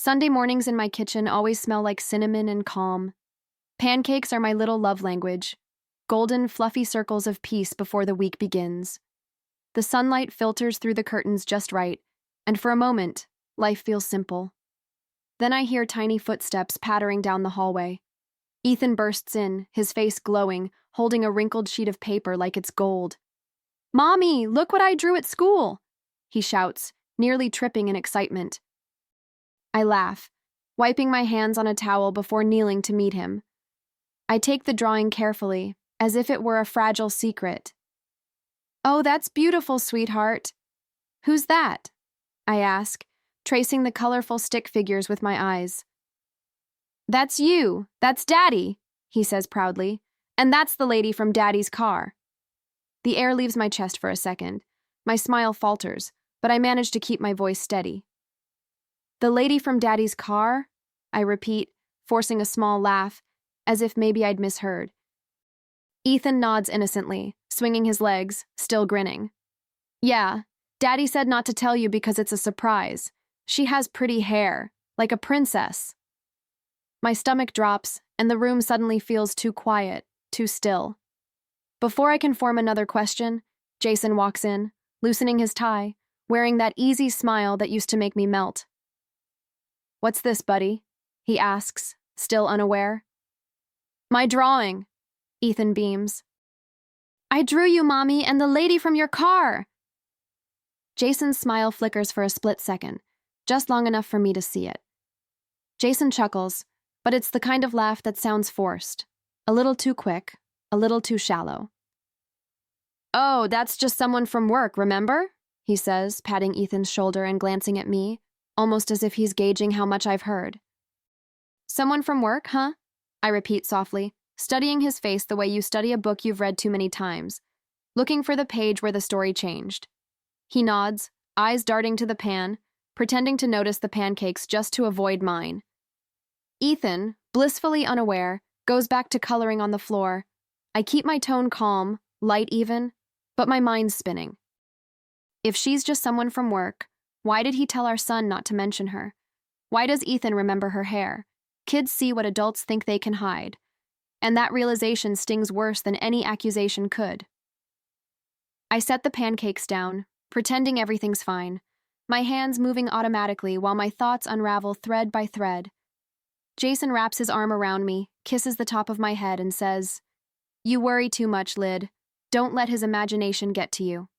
Sunday mornings in my kitchen always smell like cinnamon and calm. Pancakes are my little love language, golden, fluffy circles of peace before the week begins. The sunlight filters through the curtains just right, and for a moment, life feels simple. Then I hear tiny footsteps pattering down the hallway. Ethan bursts in, his face glowing, holding a wrinkled sheet of paper like it's gold. "Mommy, look what I drew at school!" he shouts, nearly tripping in excitement. I laugh, wiping my hands on a towel before kneeling to meet him. I take the drawing carefully, as if it were a fragile secret. "Oh, that's beautiful, sweetheart." "Who's that?" I ask, tracing the colorful stick figures with my eyes. "That's you. That's Daddy," he says proudly. "And that's the lady from Daddy's car." The air leaves my chest for a second. My smile falters, but I manage to keep my voice steady. "The lady from Daddy's car?" I repeat, forcing a small laugh, as if maybe I'd misheard. Ethan nods innocently, swinging his legs, still grinning. "Yeah, Daddy said not to tell you because it's a surprise. She has pretty hair, like a princess." My stomach drops, and the room suddenly feels too quiet, too still. Before I can form another question, Jason walks in, loosening his tie, wearing that easy smile that used to make me melt. "What's this, buddy?" he asks, still unaware. "My drawing," Ethan beams. "I drew you, Mommy, and the lady from your car." Jason's smile flickers for a split second, just long enough for me to see it. Jason chuckles, but it's the kind of laugh that sounds forced, a little too quick, a little too shallow. "Oh, that's just someone from work, remember?" he says, patting Ethan's shoulder and glancing at me, almost as if he's gauging how much I've heard. "Someone from work, huh?" I repeat softly, studying his face the way you study a book you've read too many times, looking for the page where the story changed. He nods, eyes darting to the pan, pretending to notice the pancakes just to avoid mine. Ethan, blissfully unaware, goes back to coloring on the floor. I keep my tone calm, light even, but my mind's spinning. If she's just someone from work, why did he tell our son not to mention her? Why does Ethan remember her hair? Kids see what adults think they can hide, and that realization stings worse than any accusation could. I set the pancakes down, pretending everything's fine, my hands moving automatically while my thoughts unravel thread by thread. Jason wraps his arm around me, kisses the top of my head, and says, "You worry too much, Lyd. Don't let his imagination get to you."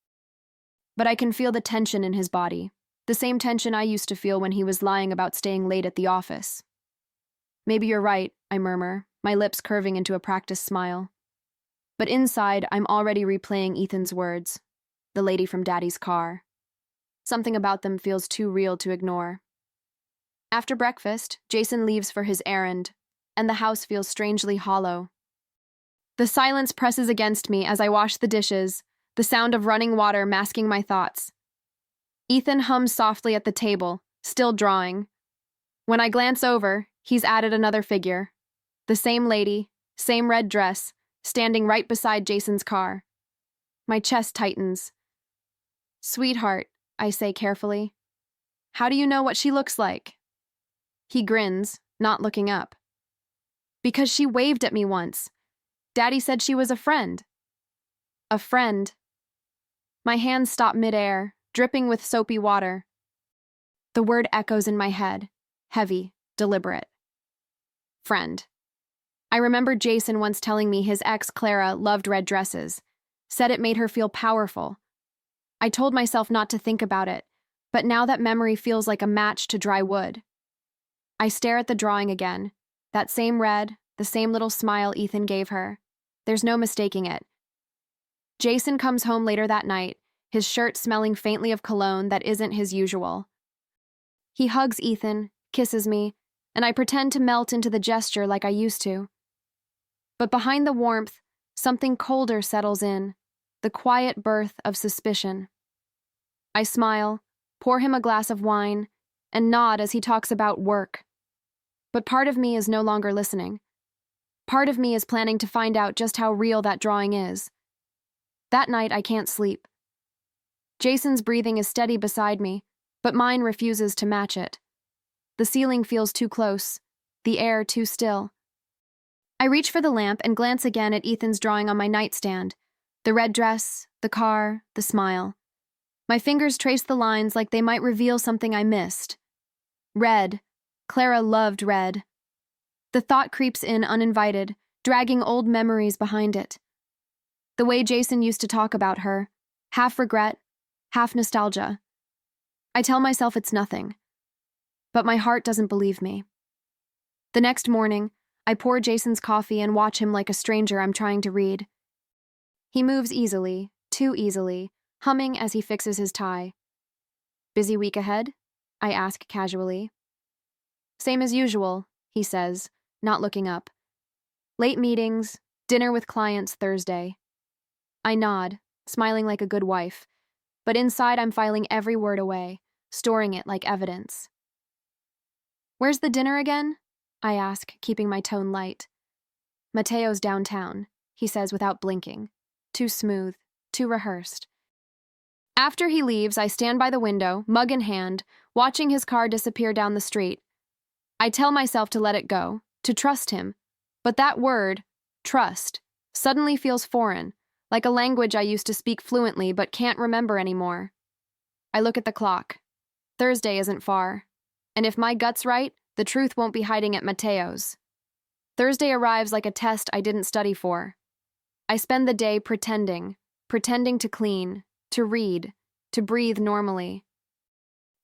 But I can feel the tension in his body, the same tension I used to feel when he was lying about staying late at the office. "Maybe you're right," I murmur, my lips curving into a practiced smile. But inside, I'm already replaying Ethan's words, the lady from Daddy's car. Something about them feels too real to ignore. After breakfast, Jason leaves for his errand, and the house feels strangely hollow. The silence presses against me as I wash the dishes, the sound of running water masking my thoughts. Ethan hums softly at the table, still drawing. When I glance over, he's added another figure. The same lady, same red dress, standing right beside Jason's car. My chest tightens. "Sweetheart," I say carefully. "How do you know what she looks like?" He grins, not looking up. "Because she waved at me once. Daddy said she was a friend." "A friend." My hands stop midair, dripping with soapy water. The word echoes in my head, heavy, deliberate. Friend. I remember Jason once telling me his ex, Clara, loved red dresses, said it made her feel powerful. I told myself not to think about it, but now that memory feels like a match to dry wood. I stare at the drawing again, that same red, the same little smile Ethan gave her. There's no mistaking it. Jason comes home later that night, his shirt smelling faintly of cologne that isn't his usual. He hugs Ethan, kisses me, and I pretend to melt into the gesture like I used to. But behind the warmth, something colder settles in, the quiet birth of suspicion. I smile, pour him a glass of wine, and nod as he talks about work. But part of me is no longer listening. Part of me is planning to find out just how real that drawing is. That night, I can't sleep. Jason's breathing is steady beside me, but mine refuses to match it. The ceiling feels too close, the air too still. I reach for the lamp and glance again at Ethan's drawing on my nightstand. The red dress, the car, the smile. My fingers trace the lines like they might reveal something I missed. Red. Clara loved red. The thought creeps in uninvited, dragging old memories behind it. The way Jason used to talk about her, half regret, half nostalgia. I tell myself it's nothing, but my heart doesn't believe me. The next morning, I pour Jason's coffee and watch him like a stranger I'm trying to read. He moves easily, too easily, humming as he fixes his tie. Busy week ahead? I ask casually. Same as usual, he says, not looking up. Late meetings, dinner with clients Thursday. I nod, smiling like a good wife, but inside I'm filing every word away, storing it like evidence. Where's the dinner again? I ask, keeping my tone light. Mateo's downtown, he says without blinking. Too smooth, too rehearsed. After he leaves, I stand by the window, mug in hand, watching his car disappear down the street. I tell myself to let it go, to trust him, but that word, trust, suddenly feels foreign, like a language I used to speak fluently but can't remember anymore. I look at the clock. Thursday isn't far, and if my gut's right, the truth won't be hiding at Mateo's. Thursday arrives like a test I didn't study for. I spend the day pretending to clean, to read, to breathe normally.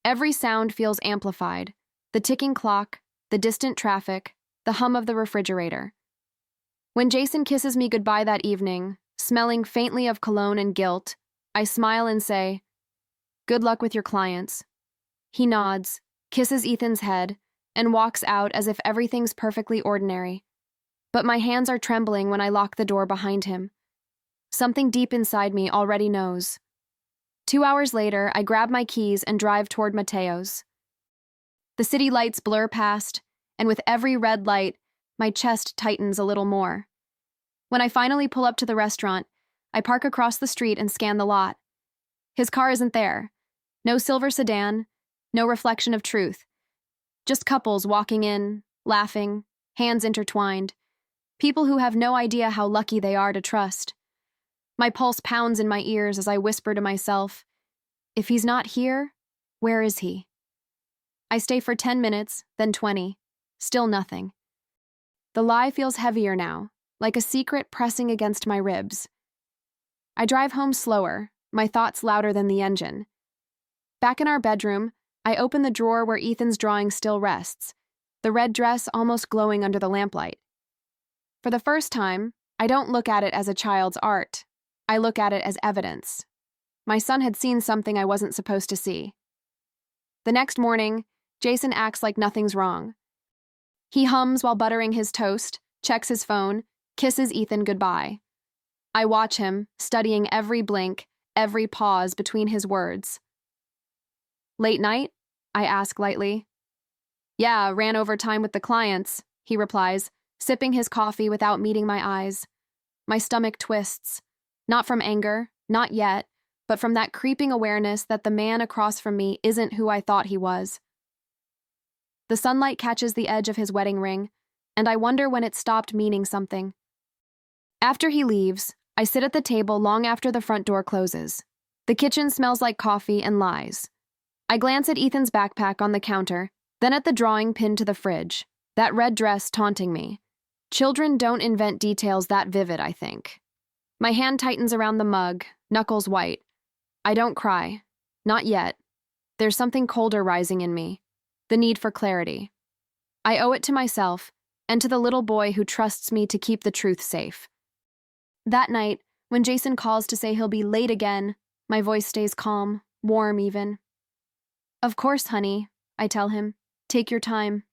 Every sound feels amplified. The ticking clock, the distant traffic, the hum of the refrigerator. When Jason kisses me goodbye that evening, smelling faintly of cologne and guilt, I smile and say, "Good luck with your clients." He nods, kisses Ethan's head, and walks out as if everything's perfectly ordinary. But my hands are trembling when I lock the door behind him. Something deep inside me already knows. 2 hours later, I grab my keys and drive toward Mateo's. The city lights blur past, and with every red light, my chest tightens a little more. When I finally pull up to the restaurant, I park across the street and scan the lot. His car isn't there. No silver sedan, no reflection of truth. Just couples walking in, laughing, hands intertwined. People who have no idea how lucky they are to trust. My pulse pounds in my ears as I whisper to myself, if he's not here, where is he? I stay for 10 minutes, then 20. Still nothing. The lie feels heavier now, like a secret pressing against my ribs. I drive home slower, my thoughts louder than the engine. Back in our bedroom, I open the drawer where Ethan's drawing still rests, the red dress almost glowing under the lamplight. For the first time, I don't look at it as a child's art. I look at it as evidence. My son had seen something I wasn't supposed to see. The next morning, Jason acts like nothing's wrong. He hums while buttering his toast, checks his phone, kisses Ethan goodbye. I watch him, studying every blink, every pause between his words. Late night? I ask lightly. Yeah, ran over time with the clients, he replies, sipping his coffee without meeting my eyes. My stomach twists. Not from anger, not yet, but from that creeping awareness that the man across from me isn't who I thought he was. The sunlight catches the edge of his wedding ring, and I wonder when it stopped meaning something. After he leaves, I sit at the table long after the front door closes. The kitchen smells like coffee and lies. I glance at Ethan's backpack on the counter, then at the drawing pinned to the fridge, that red dress taunting me. Children don't invent details that vivid, I think. My hand tightens around the mug, knuckles white. I don't cry. Not yet. There's something colder rising in me. The need for clarity. I owe it to myself, and to the little boy who trusts me to keep the truth safe. That night, when Jason calls to say he'll be late again, my voice stays calm, warm even. Of course, honey, I tell him. Take your time.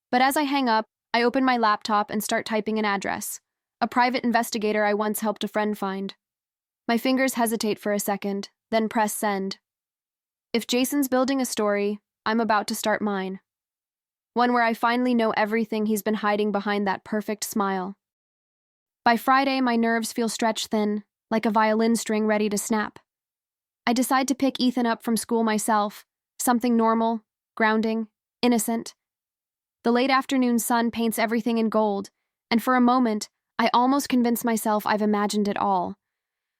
But as I hang up, I open my laptop and start typing an address. A private investigator I once helped a friend find. My fingers hesitate for a second, then press send. If Jason's building a story, I'm about to start mine. One where I finally know everything he's been hiding behind that perfect smile. By Friday, my nerves feel stretched thin, like a violin string ready to snap. I decide to pick Ethan up from school myself, something normal, grounding, innocent. The late afternoon sun paints everything in gold, and for a moment, I almost convince myself I've imagined it all.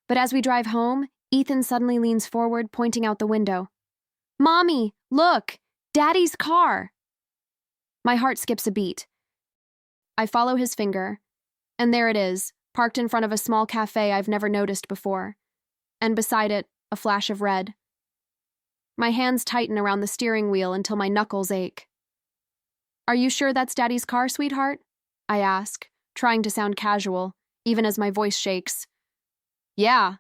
But as we drive home, Ethan suddenly leans forward, pointing out the window. "Mommy, look! Daddy's car!" My heart skips a beat. I follow his finger, and there it is, parked in front of a small cafe I've never noticed before, and beside it, a flash of red. My hands tighten around the steering wheel until my knuckles ache. "Are you sure that's Daddy's car, sweetheart?" I ask, trying to sound casual, even as my voice shakes. "Yeah,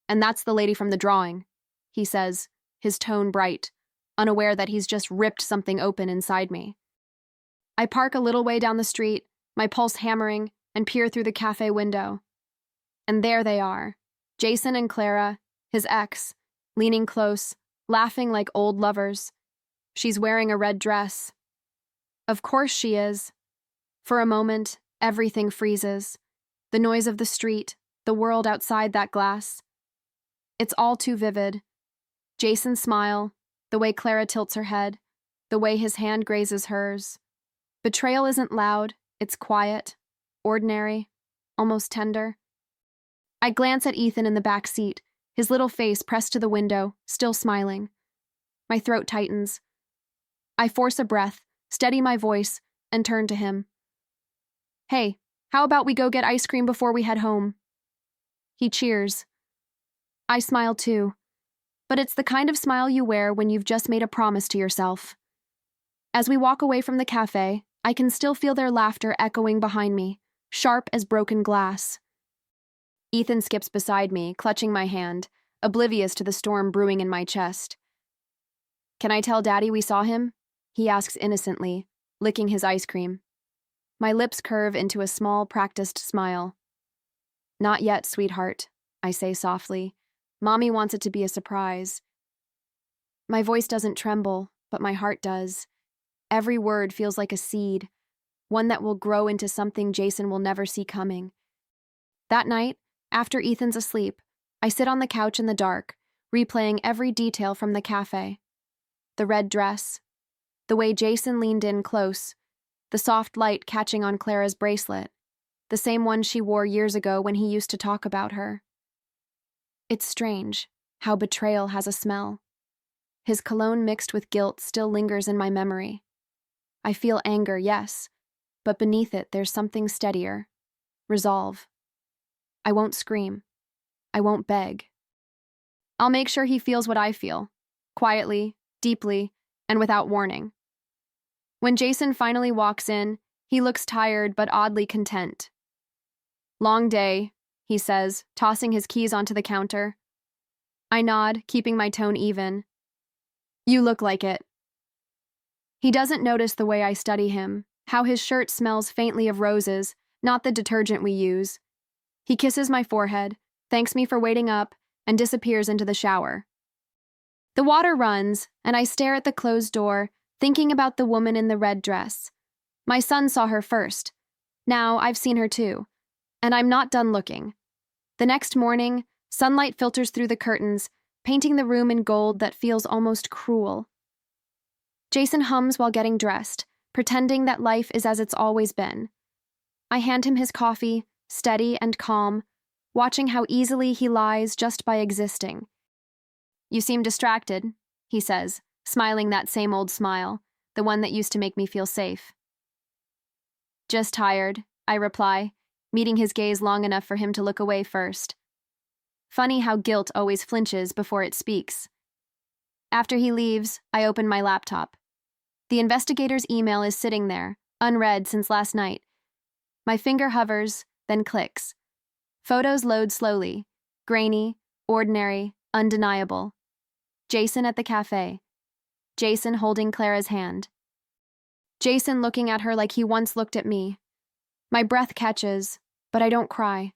and that's the lady from the drawing," he says, his tone bright, unaware that he's just ripped something open inside me. I park a little way down the street, my pulse hammering, and peer through the cafe window. And there they are, Jason and Clara, his ex, leaning close, laughing like old lovers. She's wearing a red dress. Of course she is. For a moment, everything freezes. The noise of the street, the world outside that glass. It's all too vivid. Jason's smile, the way Clara tilts her head, the way his hand grazes hers. Betrayal isn't loud, it's quiet, ordinary, almost tender. I glance at Ethan in the back seat, his little face pressed to the window, still smiling. My throat tightens. I force a breath, steady my voice, and turn to him. "Hey, how about we go get ice cream before we head home?" He cheers. I smile too, but it's the kind of smile you wear when you've just made a promise to yourself. As we walk away from the cafe, I can still feel their laughter echoing behind me, sharp as broken glass. Ethan skips beside me, clutching my hand, oblivious to the storm brewing in my chest. "Can I tell Daddy we saw him?" he asks innocently, licking his ice cream. My lips curve into a small, practiced smile. "Not yet, sweetheart," I say softly. "Mommy wants it to be a surprise." My voice doesn't tremble, but my heart does. Every word feels like a seed, one that will grow into something Jason will never see coming. That night, after Ethan's asleep, I sit on the couch in the dark, replaying every detail from the cafe. The red dress, the way Jason leaned in close, the soft light catching on Clara's bracelet, the same one she wore years ago when he used to talk about her. It's strange how betrayal has a smell. His cologne mixed with guilt still lingers in my memory. I feel anger, yes, but beneath it there's something steadier. Resolve. I won't scream. I won't beg. I'll make sure he feels what I feel, quietly, deeply, and without warning. When Jason finally walks in, he looks tired but oddly content. "Long day," he says, tossing his keys onto the counter. I nod, keeping my tone even. "You look like it." He doesn't notice the way I study him, how his shirt smells faintly of roses, not the detergent we use. He kisses my forehead, thanks me for waiting up, and disappears into the shower. The water runs, and I stare at the closed door, thinking about the woman in the red dress. My son saw her first. Now I've seen her too, and I'm not done looking. The next morning, sunlight filters through the curtains, painting the room in gold that feels almost cruel. Jason hums while getting dressed, pretending that life is as it's always been. I hand him his coffee, steady and calm, watching how easily he lies just by existing. "You seem distracted," he says, smiling that same old smile, the one that used to make me feel safe. "Just tired," I reply, meeting his gaze long enough for him to look away first. Funny how guilt always flinches before it speaks. After he leaves, I open my laptop. The investigator's email is sitting there, unread since last night. My finger hovers, then clicks. Photos load slowly, grainy, ordinary, undeniable. Jason at the cafe. Jason holding Clara's hand. Jason looking at her like he once looked at me. My breath catches, but I don't cry.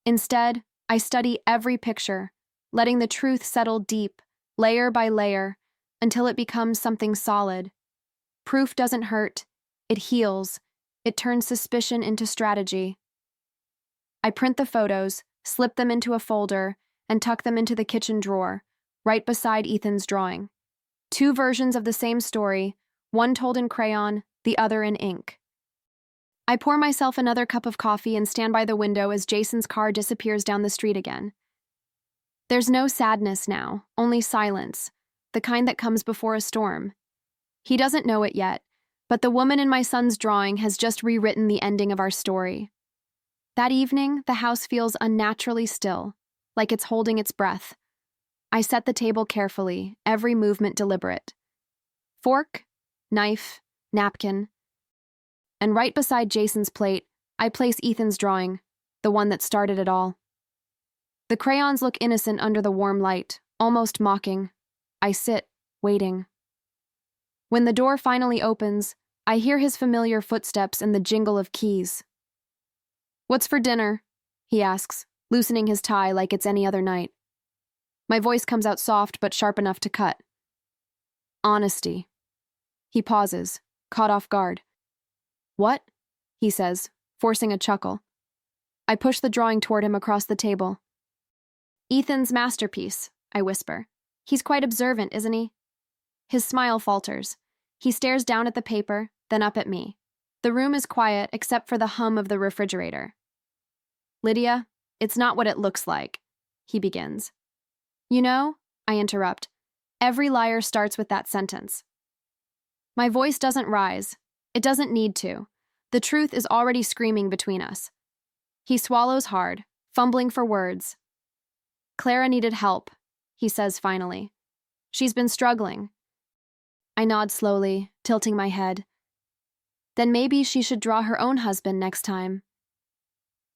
Instead, I study every picture, letting the truth settle deep, layer by layer, until it becomes something solid. Proof doesn't hurt, it heals, it turns suspicion into strategy. I print the photos, slip them into a folder, and tuck them into the kitchen drawer, right beside Ethan's drawing. Two versions of the same story, one told in crayon, the other in ink. I pour myself another cup of coffee and stand by the window as Jason's car disappears down the street again. There's no sadness now, only silence, the kind that comes before a storm. He doesn't know it yet, but the woman in my son's drawing has just rewritten the ending of our story. That evening, the house feels unnaturally still, like it's holding its breath. I set the table carefully, every movement deliberate. Fork, knife, napkin. And right beside Jason's plate, I place Ethan's drawing, the one that started it all. The crayons look innocent under the warm light, almost mocking. I sit, waiting. When the door finally opens, I hear his familiar footsteps and the jingle of keys. "What's for dinner?" he asks, loosening his tie like it's any other night. My voice comes out soft but sharp enough to cut. "Honesty." He pauses, caught off guard. "What?" he says, forcing a chuckle. I push the drawing toward him across the table. "Ethan's masterpiece," I whisper. "He's quite observant, isn't he?" His smile falters. He stares down at the paper, then up at me. The room is quiet except for the hum of the refrigerator. "Lydia, it's not what it looks like," he begins. "You know," I interrupt, "every liar starts with that sentence." My voice doesn't rise. It doesn't need to. The truth is already screaming between us. He swallows hard, fumbling for words. "Clara needed help," he says finally. "She's been struggling." I nod slowly, tilting my head. Then maybe she should draw her own husband next time.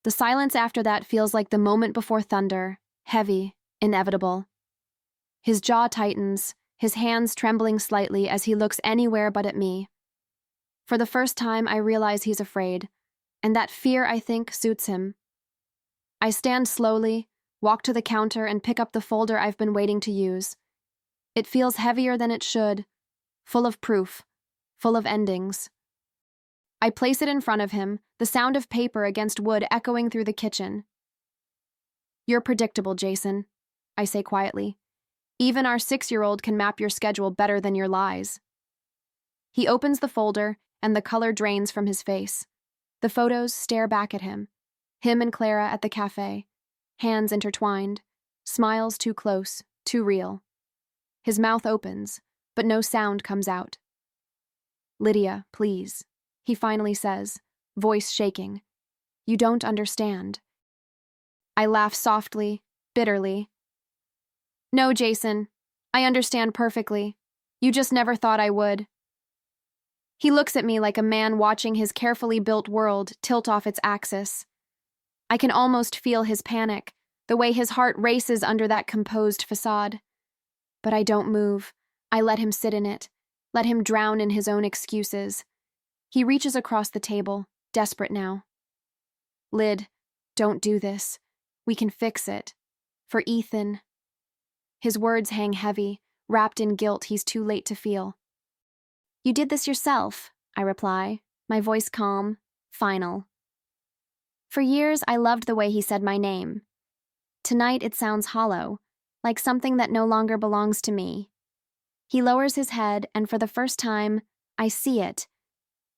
The silence after that feels like the moment before thunder, heavy, inevitable. His jaw tightens, his hands trembling slightly as he looks anywhere but at me. For the first time, I realize he's afraid, and that fear, I think, suits him. I stand slowly, walk to the counter, and pick up the folder I've been waiting to use. It feels heavier than it should, full of proof, full of endings. I place it in front of him, the sound of paper against wood echoing through the kitchen. "You're predictable, Jason," I say quietly. "Even our 6-year-old can map your schedule better than your lies." He opens the folder, and the color drains from his face. The photos stare back at him and Clara at the cafe, hands intertwined, smiles too close, too real. His mouth opens, but no sound comes out. "Lydia, please," he finally says, voice shaking. "You don't understand." I laugh softly, bitterly. "No, Jason, I understand perfectly. You just never thought I would." He looks at me like a man watching his carefully built world tilt off its axis. I can almost feel his panic, the way his heart races under that composed facade. But I don't move. I let him sit in it, let him drown in his own excuses. He reaches across the table, desperate now. "Lyd, don't do this. We can fix it. For Ethan." His words hang heavy, wrapped in guilt he's too late to feel. "You did this yourself," I reply, my voice calm, final. "For years, I loved the way he said my name. Tonight, it sounds hollow, like something that no longer belongs to me." He lowers his head, and for the first time, I see it.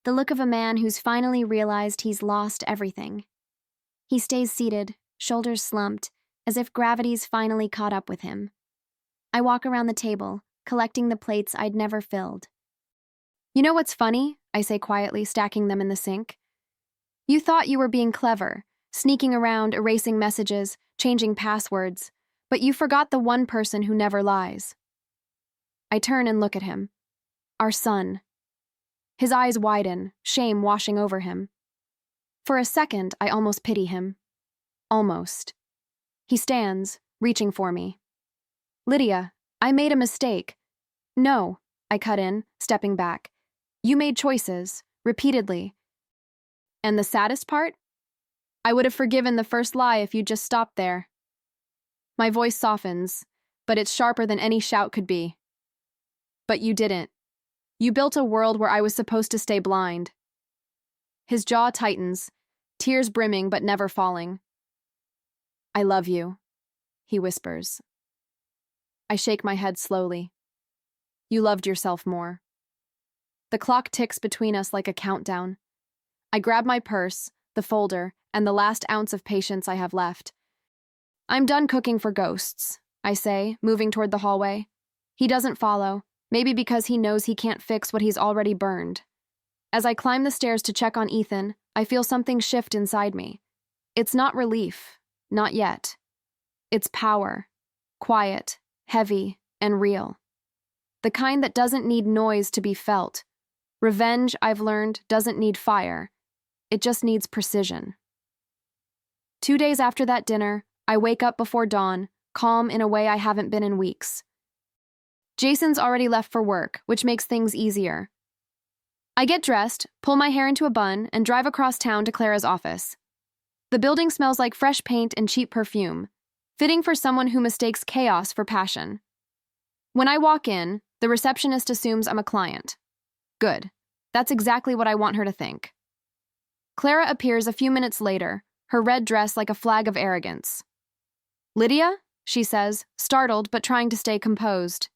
The look of a man who's finally realized he's lost everything. He stays seated, shoulders slumped, as if gravity's finally caught up with him. I walk around the table, collecting the plates I'd never filled. "You know what's funny?" I say quietly, stacking them in the sink. "You thought you were being clever, sneaking around, erasing messages, changing passwords, but you forgot the one person who never lies." I turn and look at him. Our son. His eyes widen, shame washing over him. For a second, I almost pity him. Almost. He stands, reaching for me. "Lydia, I made a mistake." "No," I cut in, stepping back. "You made choices, repeatedly. And the saddest part? I would have forgiven the first lie if you'd just stopped there." My voice softens, but it's sharper than any shout could be. "But you didn't. You built a world where I was supposed to stay blind." His jaw tightens, tears brimming but never falling. "I love you," he whispers. I shake my head slowly. "You loved yourself more." The clock ticks between us like a countdown. I grab my purse, the folder, and the last ounce of patience I have left. I'm done cooking for ghosts, I say, moving toward the hallway. He doesn't follow, maybe because he knows he can't fix what he's already burned. As I climb the stairs to check on Ethan, I feel something shift inside me. It's not relief, not yet. It's power, quiet, heavy, and real. The kind that doesn't need noise to be felt. Revenge, I've learned, doesn't need fire. It just needs precision. 2 days after that dinner, I wake up before dawn, calm in a way I haven't been in weeks. Jason's already left for work, which makes things easier. I get dressed, pull my hair into a bun, and drive across town to Clara's office. The building smells like fresh paint and cheap perfume, fitting for someone who mistakes chaos for passion. When I walk in, the receptionist assumes I'm a client. Good. That's exactly what I want her to think. Clara appears a few minutes later, her red dress like a flag of arrogance. "Lydia?" she says, startled but trying to stay composed.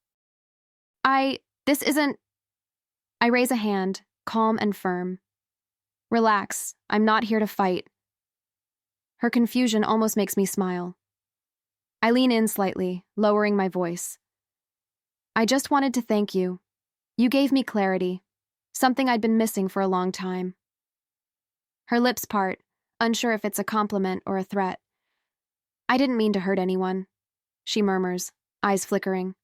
This isn't... I raise a hand, calm and firm. "Relax, I'm not here to fight." Her confusion almost makes me smile. I lean in slightly, lowering my voice. "I just wanted to thank you. You gave me clarity, something I'd been missing for a long time." Her lips part, unsure if it's a compliment or a threat. "I didn't mean to hurt anyone," she murmurs, eyes flickering.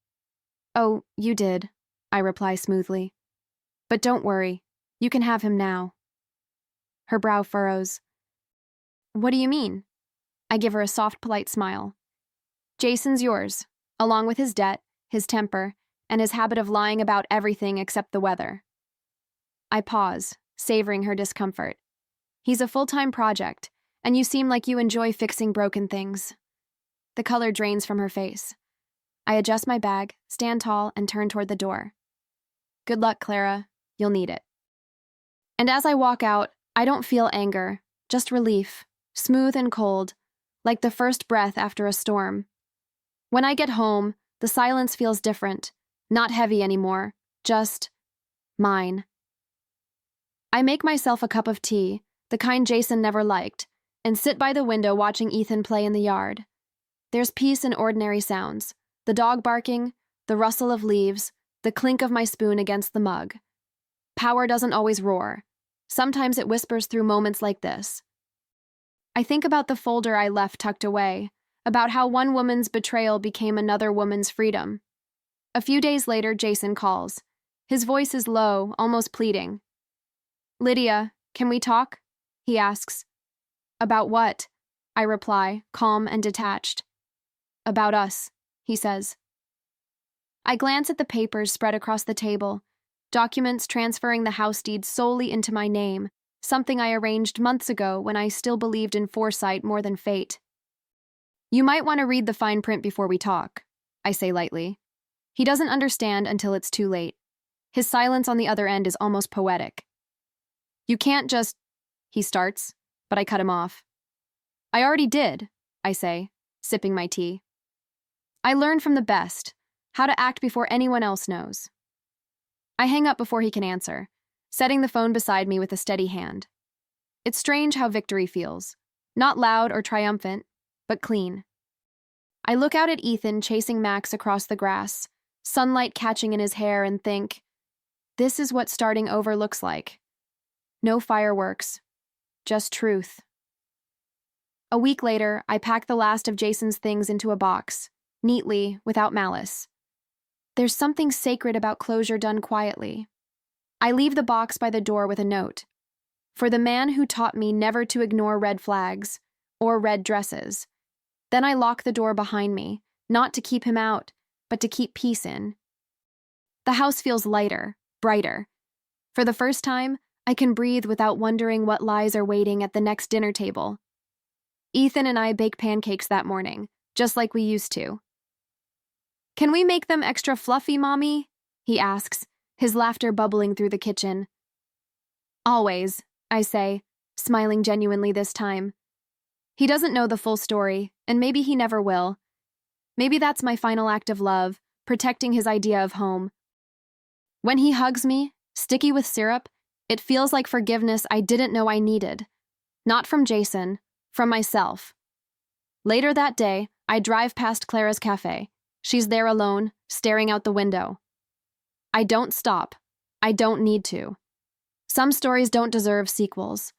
"Oh, you did," I reply smoothly. "But don't worry, you can have him now." Her brow furrows. "What do you mean?" I give her a soft, polite smile. "Jason's yours, along with his debt, his temper, and his habit of lying about everything except the weather." I pause, savoring her discomfort. "He's a full-time project, and you seem like you enjoy fixing broken things." The color drains from her face. I adjust my bag, stand tall, and turn toward the door. "Good luck, Clara. You'll need it." And as I walk out, I don't feel anger, just relief, smooth and cold, like the first breath after a storm. When I get home, the silence feels different, not heavy anymore, just mine. I make myself a cup of tea, the kind Jason never liked, and sit by the window watching Ethan play in the yard. There's peace in ordinary sounds, the dog barking, the rustle of leaves, the clink of my spoon against the mug. Power doesn't always roar. Sometimes it whispers through moments like this. I think about the folder I left tucked away, about how one woman's betrayal became another woman's freedom. A few days later, Jason calls. His voice is low, almost pleading. "Lydia, can we talk?" he asks. "About what?" I reply, calm and detached. "About us," he says. I glance at the papers spread across the table, documents transferring the house deed solely into my name, something I arranged months ago when I still believed in foresight more than fate. "You might want to read the fine print before we talk," I say lightly. He doesn't understand until it's too late. His silence on the other end is almost poetic. "You can't just..." he starts, but I cut him off. "I already did," I say, sipping my tea. I learned from the best, how to act before anyone else knows. I hang up before he can answer, setting the phone beside me with a steady hand. It's strange how victory feels. Not loud or triumphant, but clean. I look out at Ethan chasing Max across the grass, sunlight catching in his hair, and think, this is what starting over looks like. No fireworks, just truth. A week later, I pack the last of Jason's things into a box, neatly, without malice. There's something sacred about closure done quietly. I leave the box by the door with a note. For the man who taught me never to ignore red flags or red dresses. Then I lock the door behind me, not to keep him out, but to keep peace in. The house feels lighter, brighter. For the first time, I can breathe without wondering what lies are waiting at the next dinner table. Ethan and I bake pancakes that morning, just like we used to. "Can we make them extra fluffy, Mommy?" he asks, his laughter bubbling through the kitchen. "Always," I say, smiling genuinely this time. He doesn't know the full story, and maybe he never will. Maybe that's my final act of love, protecting his idea of home. When he hugs me, Sticky with syrup, it feels like forgiveness I didn't know I needed. Not from Jason, from myself. Later that day, I drive past Clara's cafe. She's there alone, staring out the window. I don't stop. I don't need to. Some stories don't deserve sequels.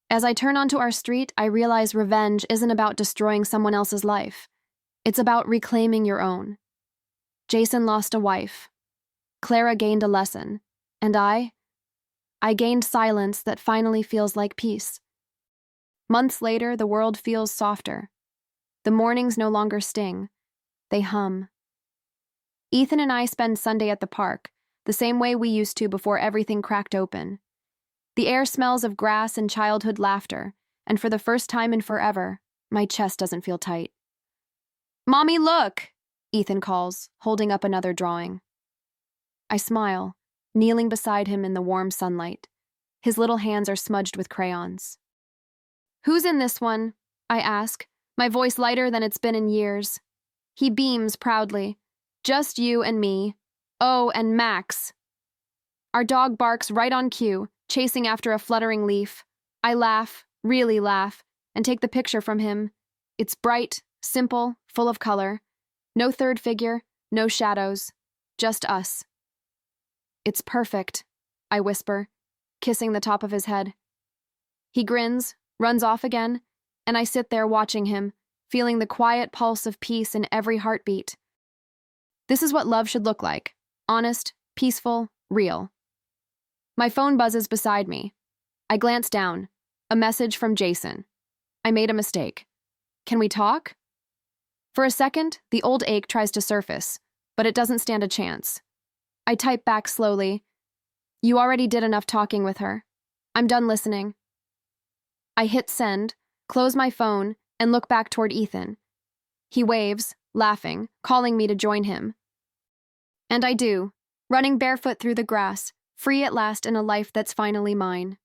As I turn onto our street, I realize revenge isn't about destroying someone else's life. It's about reclaiming your own. Jason lost a wife. Clara gained a lesson. And I gained silence that finally feels like peace. Months later, the world feels softer. The mornings no longer sting. They hum. Ethan and I spend Sunday at the park, the same way we used to before everything cracked open. The air smells of grass and childhood laughter, and for the first time in forever, my chest doesn't feel tight. "Mommy, look!" Ethan calls, holding up another drawing. I smile, kneeling beside him in the warm sunlight. His little hands are smudged with crayons. "Who's in this one?" I ask, my voice lighter than it's been in years. He beams proudly. "Just you and me. Oh, and Max." Our dog barks right on cue, chasing after a fluttering leaf. I laugh, really laugh, and take the picture from him. It's bright, simple, full of color. No third figure, no shadows, just us. "It's perfect," I whisper, kissing the top of his head. He grins, runs off again, and I sit there watching him, feeling the quiet pulse of peace in every heartbeat. This is what love should look like: honest, peaceful, real. My phone buzzes beside me. I glance down. A message from Jason. I made a mistake. "Can we talk?" For a second, the old ache tries to surface, but it doesn't stand a chance. I type back slowly. "You already did enough talking with her. I'm done listening." I hit send, close my phone, and look back toward Ethan. He waves, laughing, calling me to join him. And I do, running barefoot through the grass, free at last in a life that's finally mine.